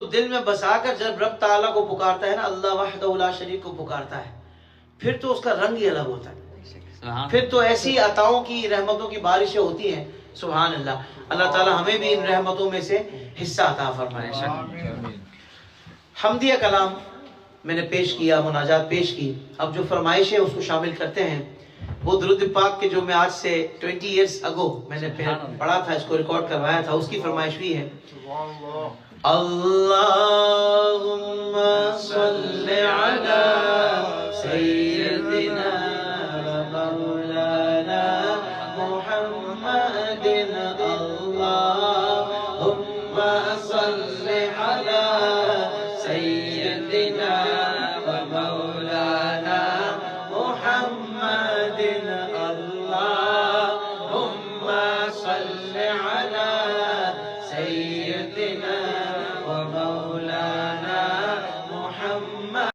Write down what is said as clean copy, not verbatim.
دل میں بسا کر جب رب تعالیٰ کو پکارتا ہے نا، اللہ وحدہ لا شریک کو پکارتا ہے، پھر تو اس کا رنگ ہی الگ ہوتا ہے، پھر تو ایسی عطاؤں کی رحمتوں کی بارشیں ہوتی ہیں، سبحان اللہ۔ اللہ تعالیٰ ہمیں بھی ان رحمتوں میں سے حصہ عطا فرمائے۔ حمدیہ کلام میں نے پیش کیا، مناجات پیش کی، اب جو فرمائش ہے اس کو شامل کرتے ہیں۔ وہ درود پاک کے جو میں آج سے 20 ایئرس اگو میں نے پڑھا تھا، اس کو ریکارڈ کروایا تھا، اس کی فرمائش بھی ہے۔ اللہ